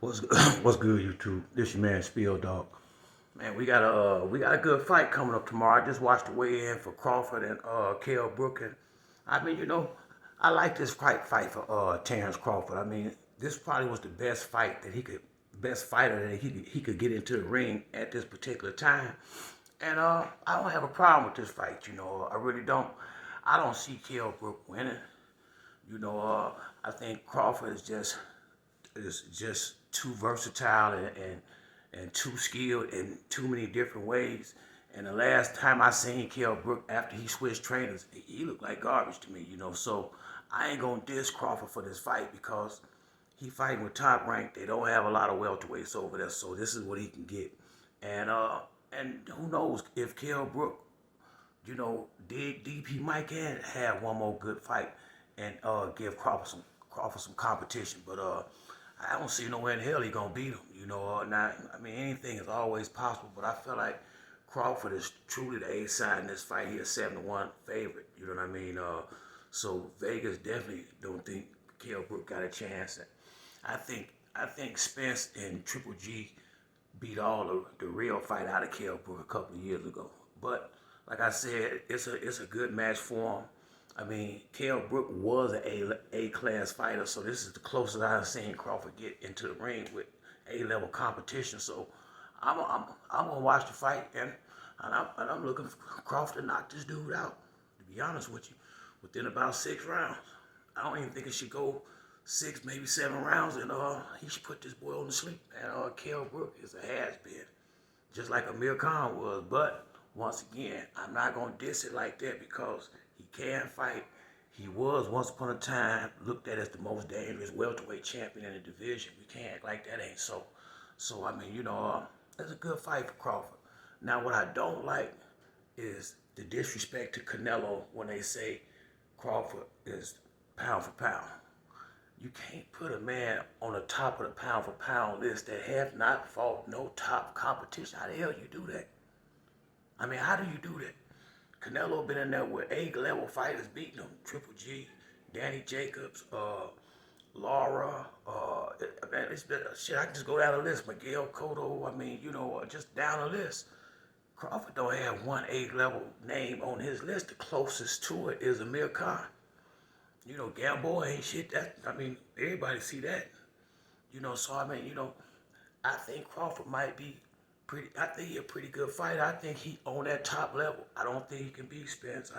What's what's good, YouTube? This your man Spill Dog. Man, we got a good fight coming up tomorrow. I just watched the weigh-in for Crawford and Kell Brook, and I mean, I like this fight for Terrence Crawford. I mean, this probably was the best fighter that he could get into the ring at this particular time. And I don't have a problem with this fight. I really don't. I don't see Kell Brook winning. I think Crawford is just too versatile and too skilled in too many different ways. And the last time I seen Kell Brook after he switched trainers, he looked like garbage to me. So I ain't gonna diss Crawford for this fight because he fighting with top rank. They don't have a lot of welterweights over there, so this is what he can get. And who knows if Kell Brook, dig deep, he might can have one more good fight and give Crawford some competition. But I don't see nowhere in hell he gonna beat him. Now I mean anything is always possible, but I feel like Crawford is truly the A side in this fight. He's a 7-1 favorite. You know what I mean? So Vegas definitely don't think Kell Brook got a chance. I think Spence and Triple G beat all the real fight out of Kell Brook a couple of years ago. But like I said, it's a good match for him. I mean, Kell Brook was an A-class fighter, so this is the closest I've seen Crawford get into the ring with A-level competition. So I'm gonna watch the fight, and I'm looking for Crawford to knock this dude out. To be honest with you, within about 6 rounds. I don't even think it should go 6, maybe 7 rounds, and he should put this boy on to sleep. And Kell Brook is a has-been, just like Amir Khan was. But once again, I'm not gonna diss it like that because he can fight. He was once upon a time looked at as the most dangerous welterweight champion in the division. We can't act like that ain't so. So I mean, it's a good fight for Crawford. Now, what I don't like is the disrespect to Canelo when they say Crawford is pound for pound. You can't put a man on the top of the pound for pound list that have not fought no top competition. How the hell you do that? I mean, how do you do that? Canelo been in there with A-level fighters beating him. Triple G, Danny Jacobs, Laura, man, it's been, shit, I can just go down the list. Miguel Cotto, I mean, just down the list. Crawford don't have one A-level name on his list. The closest to it is Amir Khan. Gamboa ain't shit. I mean, everybody see that. So I mean, I think Crawford might be I think he a pretty good fighter. I think he on that top level. I don't think he can beat Spence.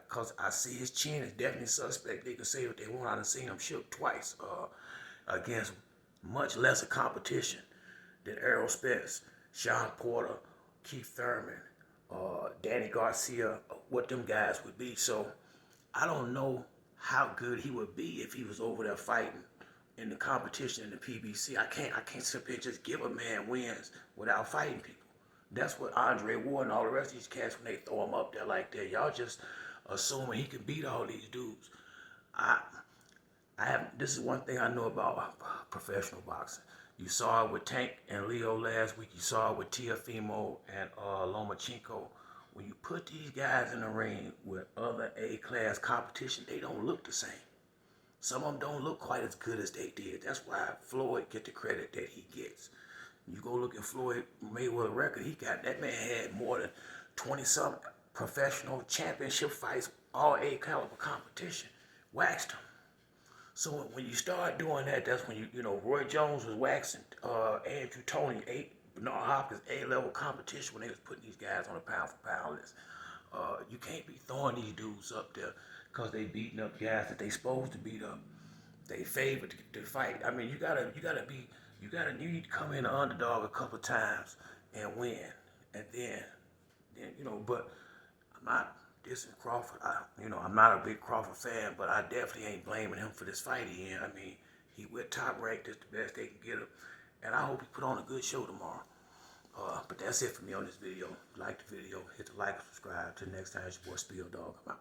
Because I see his chin is definitely suspect. They can say what they want. I done seen him shook twice against much lesser competition than Errol Spence, Sean Porter, Keith Thurman, Danny Garcia, what them guys would be. So I don't know how good he would be if he was over there fighting in the competition in the PBC. I can't sit here and just give a man wins without fighting people. That's what Andre Ward and all the rest of these cats, when they throw him up there like that, y'all just assuming he can beat all these dudes. I this is one thing I know about professional boxing. You saw it with Tank and Leo last week. You saw it with Tiafimo and Lomachenko. When you put these guys in the ring with other A-class competition, they don't look the same. Some of them don't look quite as good as they did. That's why Floyd get the credit that he gets. You go look at Floyd Mayweather record, that man had more than 20-something professional championship fights, all A-caliber competition. Waxed him. So when you start doing that, that's when Roy Jones was waxing Andrew Toney, Bernard Hopkins, A-level competition when they was putting these guys on a pound for pound list. You can't be throwing these dudes up there because they beating up guys that they supposed to beat up. They favored to fight. I mean, you need to come in the underdog a couple times and win, and then But I'm not dissing Crawford. I'm not a big Crawford fan, but I definitely ain't blaming him for this fight he in. I mean, he went top ranked. That's the best they can get him, and I hope he put on a good show tomorrow. But that's it for me on this video. Like the video, hit the like and subscribe. Till next time, it's your boy Spill Dog. I'm out.